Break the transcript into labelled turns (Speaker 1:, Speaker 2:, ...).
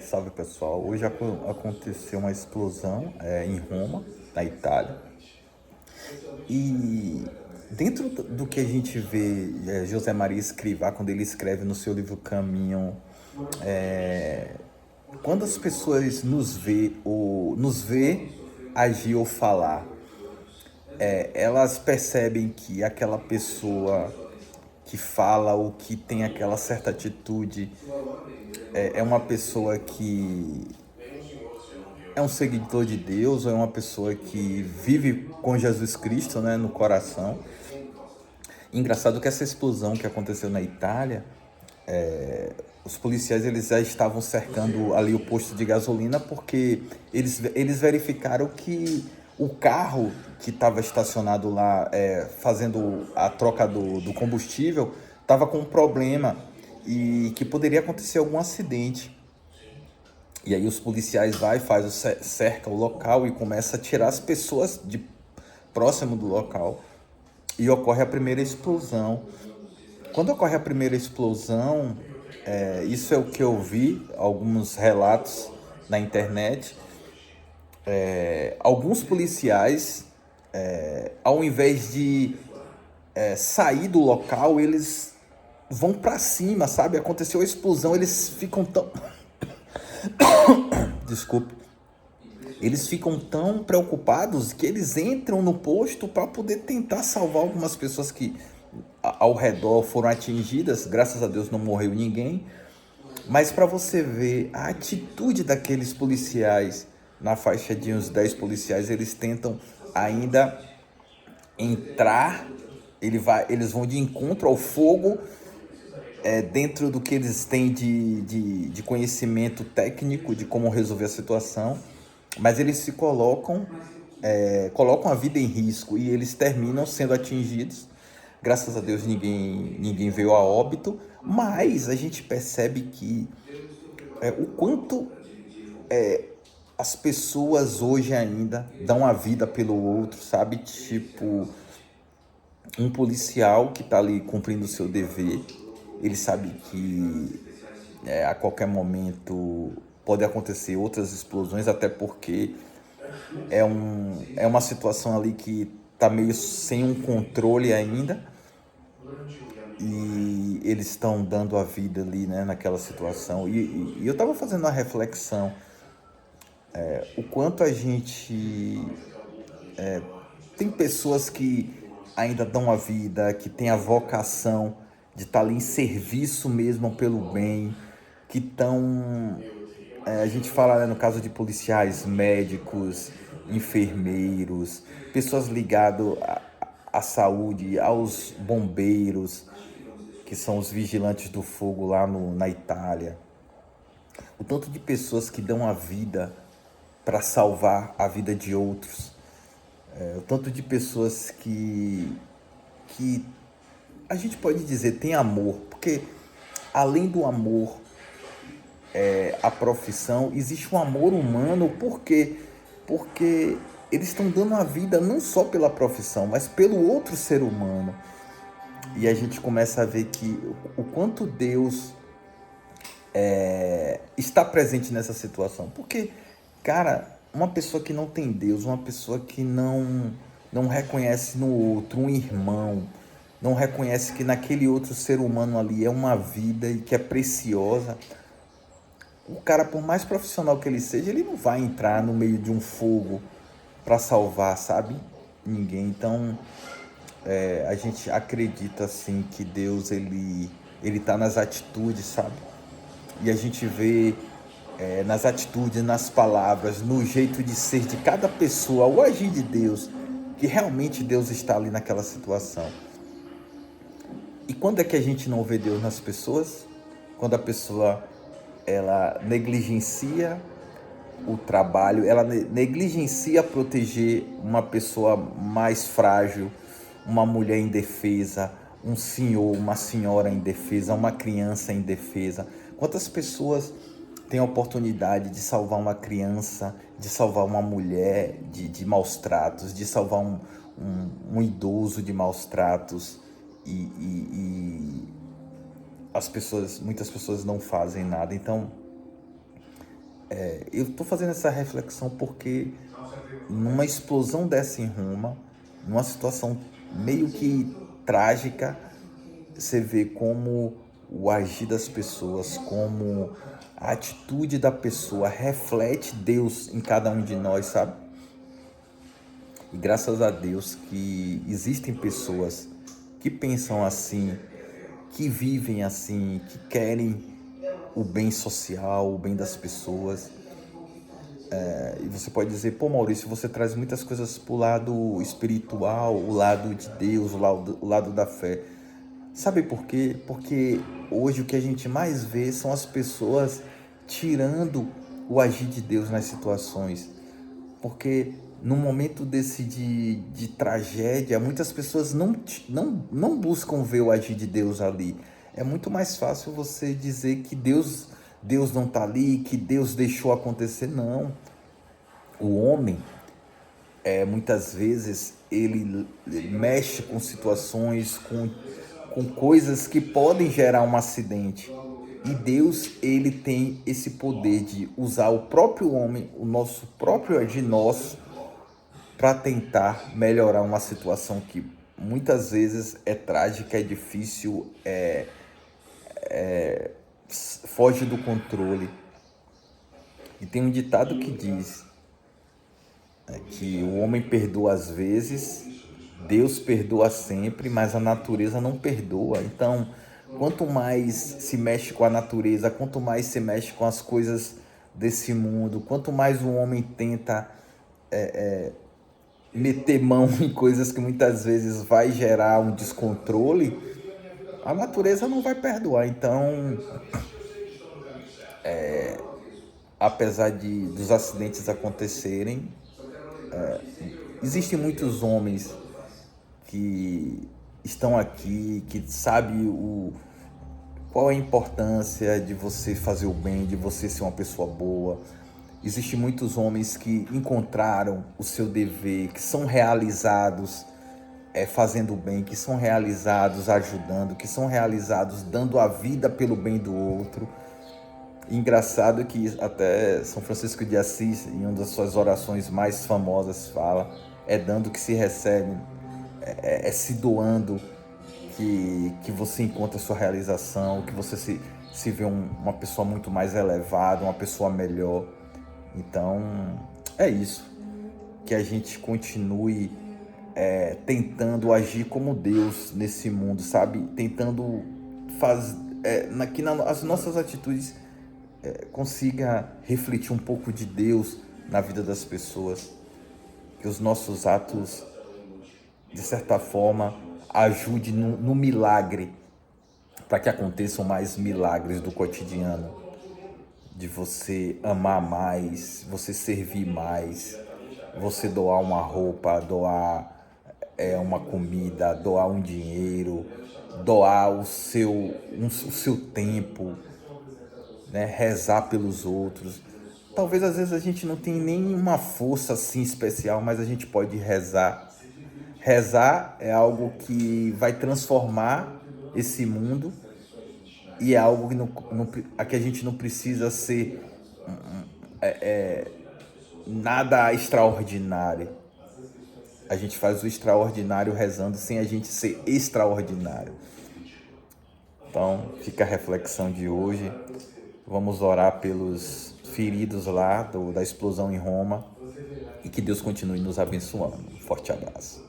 Speaker 1: Salve pessoal, hoje aconteceu uma explosão em Roma, na Itália, e dentro do que a gente vê José Maria Escrivá, quando ele escreve no seu livro Caminho, quando as pessoas nos vê agir ou falar, elas percebem que aquela pessoa que fala ou que tem aquela certa atitude é uma pessoa que é um seguidor de Deus, ou é uma pessoa que vive com Jesus Cristo, né, no coração. Engraçado que essa explosão que aconteceu na Itália, os policiais eles já estavam cercando ali o posto de gasolina porque eles verificaram que o carro que estava estacionado lá fazendo a troca do combustível estava com um problema e que poderia acontecer algum acidente. E aí os policiais faz cerca o local e começa a tirar as pessoas de próximo do local e ocorre a primeira explosão. Quando ocorre a primeira explosão, isso é o que eu vi, alguns relatos na internet. Alguns policiais, ao invés de sair do local, eles vão para cima, sabe? Aconteceu a explosão, eles ficam tão... Desculpe. Eles ficam tão preocupados que eles entram no posto para poder tentar salvar algumas pessoas que ao redor foram atingidas. Graças a Deus não morreu ninguém. Mas para você ver a atitude daqueles policiais, na faixa de uns 10 policiais, eles tentam ainda entrar, eles vão de encontro ao fogo, dentro do que eles têm de conhecimento técnico de como resolver a situação, mas eles se colocam a vida em risco e eles terminam sendo atingidos. Graças a Deus ninguém veio a óbito, mas a gente percebe que o quanto as pessoas hoje ainda dão a vida pelo outro, sabe? Tipo, um policial que está ali cumprindo o seu dever, ele sabe que a qualquer momento pode acontecer outras explosões, até porque é uma situação ali que está meio sem um controle ainda e eles estão dando a vida ali, né, naquela situação. E eu estava fazendo uma reflexão, o quanto a gente tem pessoas que ainda dão a vida, que tem a vocação de estar ali em serviço mesmo pelo bem, que estão, a gente fala, né, no caso de policiais, médicos, enfermeiros, pessoas ligadas à saúde, aos bombeiros, que são os vigilantes do fogo lá na Itália. O tanto de pessoas que dão a vida para salvar a vida de outros. O tanto de pessoas que a gente pode dizer tem amor, porque além do amor à profissão, existe um amor humano, porque eles estão dando a vida não só pela profissão, mas pelo outro ser humano. E a gente começa a ver que o quanto Deus está presente nessa situação. Porque, cara, uma pessoa que não tem Deus, uma pessoa que não reconhece no outro um irmão, não reconhece que naquele outro ser humano ali é uma vida e que é preciosa, o cara, por mais profissional que ele seja, ele não vai entrar no meio de um fogo para salvar, sabe? Ninguém. Então, a gente acredita assim que Deus ele tá nas atitudes, sabe? E a gente vê nas atitudes, nas palavras, no jeito de ser de cada pessoa, o agir de Deus, que realmente Deus está ali naquela situação. E quando é que a gente não vê Deus nas pessoas? Quando a pessoa ela negligencia o trabalho, ela negligencia proteger uma pessoa mais frágil, uma mulher indefesa, um senhor, uma senhora indefesa, uma criança indefesa. Quantas pessoas têm a oportunidade de salvar uma criança, de salvar uma mulher de maus tratos, de salvar um idoso de maus tratos e muitas pessoas não fazem nada. Então, Eu estou fazendo essa reflexão porque numa explosão dessa em Roma, numa situação meio que trágica, você vê como o agir das pessoas, como a atitude da pessoa reflete Deus em cada um de nós, sabe? E graças a Deus que existem pessoas que pensam assim, que vivem assim, que querem o bem social, o bem das pessoas. E você pode dizer, pô, Maurício, você traz muitas coisas pro lado espiritual, o lado de Deus, o lado da fé. Sabe por quê? Porque hoje o que a gente mais vê são as pessoas tirando o agir de Deus nas situações. Porque no momento desse de tragédia, muitas pessoas não buscam ver o agir de Deus ali. É muito mais fácil você dizer que Deus não está ali, que Deus deixou acontecer. Não. O homem, muitas vezes, ele mexe com situações, com coisas que podem gerar um acidente. E Deus, ele tem esse poder de usar o próprio homem, o nosso próprio agir nosso, para tentar melhorar uma situação que muitas vezes é trágica, é difícil, foge do controle. E tem um ditado que diz que o homem perdoa às vezes, Deus perdoa sempre, mas a natureza não perdoa. Então, quanto mais se mexe com a natureza, quanto mais se mexe com as coisas desse mundo, quanto mais o homem tenta meter mão em coisas que muitas vezes vai gerar um descontrole, a natureza não vai perdoar. Então, apesar dos acidentes acontecerem, existem muitos homens que estão aqui, que sabem qual é a importância de você fazer o bem, de você ser uma pessoa boa. Existem muitos homens que encontraram o seu dever, que são realizados fazendo o bem, que são realizados ajudando, que são realizados dando a vida pelo bem do outro. E engraçado que até São Francisco de Assis, em uma das suas orações mais famosas, fala: é dando que se recebe, é se doando que você encontra a sua realização, que você se vê uma pessoa muito mais elevada, uma pessoa melhor. Então, é isso. Que a gente continue tentando agir como Deus nesse mundo, sabe? Tentando fazer que as nossas atitudes consiga refletir um pouco de Deus na vida das pessoas. Que os nossos atos, de certa forma, ajudem no milagre, para que aconteçam mais milagres do cotidiano. De você amar mais, você servir mais, você doar uma roupa, doar uma comida, doar um dinheiro, doar o seu tempo, né? Rezar pelos outros. Talvez às vezes a gente não tenha nenhuma força assim especial, mas a gente pode rezar. Rezar é algo que vai transformar esse mundo e é algo que a gente não precisa ser nada extraordinário. A gente faz o extraordinário rezando sem a gente ser extraordinário. Então, fica a reflexão de hoje. Vamos orar pelos feridos lá da explosão em Roma e que Deus continue nos abençoando. Um forte abraço.